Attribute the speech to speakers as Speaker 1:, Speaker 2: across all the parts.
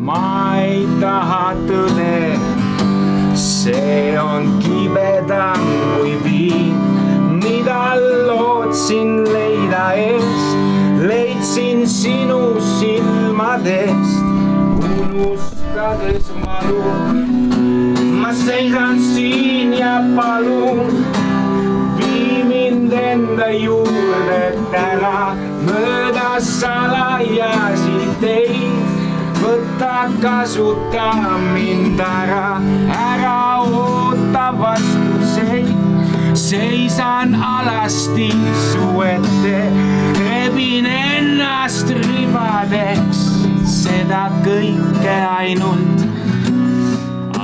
Speaker 1: ma ei taha tõde. See on kibedam kui viin, mida lootsin leida eest. Leidsin sinu silmadest, unustades malu. Ma seisan siin ja palun, vii mind enda juurde täna. Mööda salajasi teid, võta kasuta mind ära. Ära oota vastuseid, seisan alasti su ette. Rebin ennast ribadeks, seda kõike ainult.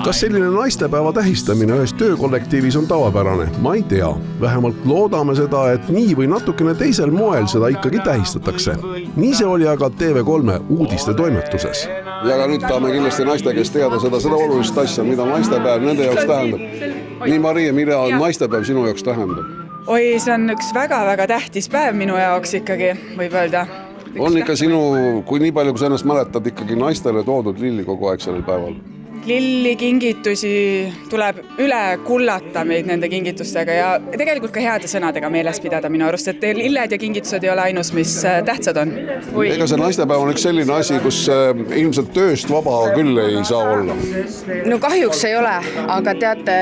Speaker 2: Kas selline naistepäeva tähistamine ühes töökollektiivis on tavapärane? Ma ei tea. Vähemalt loodame seda, et nii või natukene teisel moel seda ikkagi tähistatakse. Nii see oli aga TV3 uudiste toimetuses.
Speaker 3: Ja ka nüüd tahame kindlasti naiste käest teada seda olulist asja, mida naistepäev nende jaoks tähendab. Nii Marie, mida naistepäev sinu jaoks tähendab?
Speaker 4: Oi, see on üks väga-väga tähtis päev minu jaoks ikkagi, võib öelda.
Speaker 3: On ikka sinu, kui nii palju kui sa ennast mäletad, ikkagi naistele toodud lilli kogu aeg sellel päeval?
Speaker 4: Lilli kingitusi tuleb üle kullata meid nende kingitustega ja tegelikult ka heade sõnadega meeles pidada minu arust, et lilled ja kingitused ei ole ainus, mis tähtsad on.
Speaker 3: Ega see naistepäev on üks selline asi, kus ilmselt tööst vaba küll ei saa olla?
Speaker 5: No kahjuks ei ole, aga teate,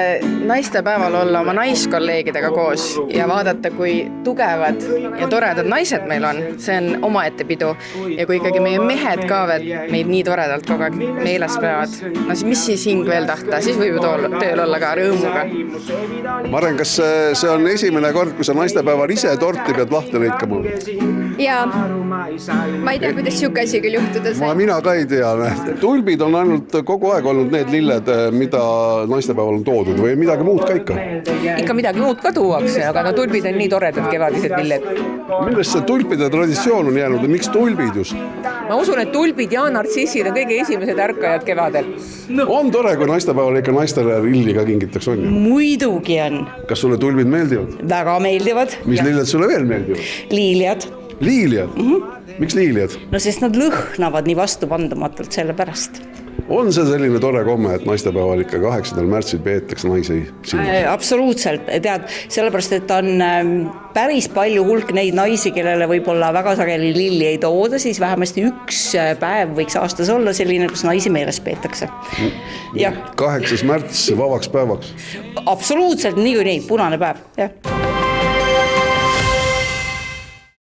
Speaker 5: naistepäeval olla oma naiskolleegidega koos ja vaadata, kui tugevad ja toredad naised meil on, see on omaette pidu. Ja kui ikkagi meie mehed ka meid nii toredalt kogu aeg meeles peavad, no siis mis siis hing veel tahta, siis võib ju tööl olla ka rõõmuga.
Speaker 3: Maren, kas see on esimene kord, kui sa naistepäeval ise torti pead lahti lõikama?
Speaker 6: Jaa, ma ei tea, kuidas siuke asi küll juhtuda sai.
Speaker 3: Mina ka ei tea. Tulbid on ainult kogu aeg olnud need lilled, mida naistepäeval on toodud või midagi muud ka ikka?
Speaker 7: Ikka midagi muud ka tuuakse, aga no tulbid on nii toredad kevadised lilled.
Speaker 3: Millest see tulpide traditsioon on jäänud ja miks tulbid just?
Speaker 7: Ma usun, et tulbid ja nartsissid on kõige esimesed ärkajad kevadel.
Speaker 3: On tore, kui naistepäeval ikka naistele lilli ka kingitakse, on ju?
Speaker 8: Muidugi on.
Speaker 3: Kas sulle tulbid meeldivad?
Speaker 8: Väga meeldivad.
Speaker 3: Mis lilled sulle veel meeldivad?
Speaker 8: Liiliad.
Speaker 3: Liiliad? Miks liiliad?
Speaker 8: No sest nad lõhnavad nii vastupandamatult selle pärast.
Speaker 3: On see selline tore komme, et naistepäeval ikka 8. märtsil peetakse naisi silmas?
Speaker 8: Absoluutselt, tead, sellepärast, et on päris palju hulk neid naisi, kellele võib-olla väga sageli lilli ei tooda, siis vähemasti üks päev võiks aastas olla selline, kus naisi meeles peetakse.
Speaker 3: 8. märts vabaks päevaks?
Speaker 8: Absoluutselt, nii punane päev, jah.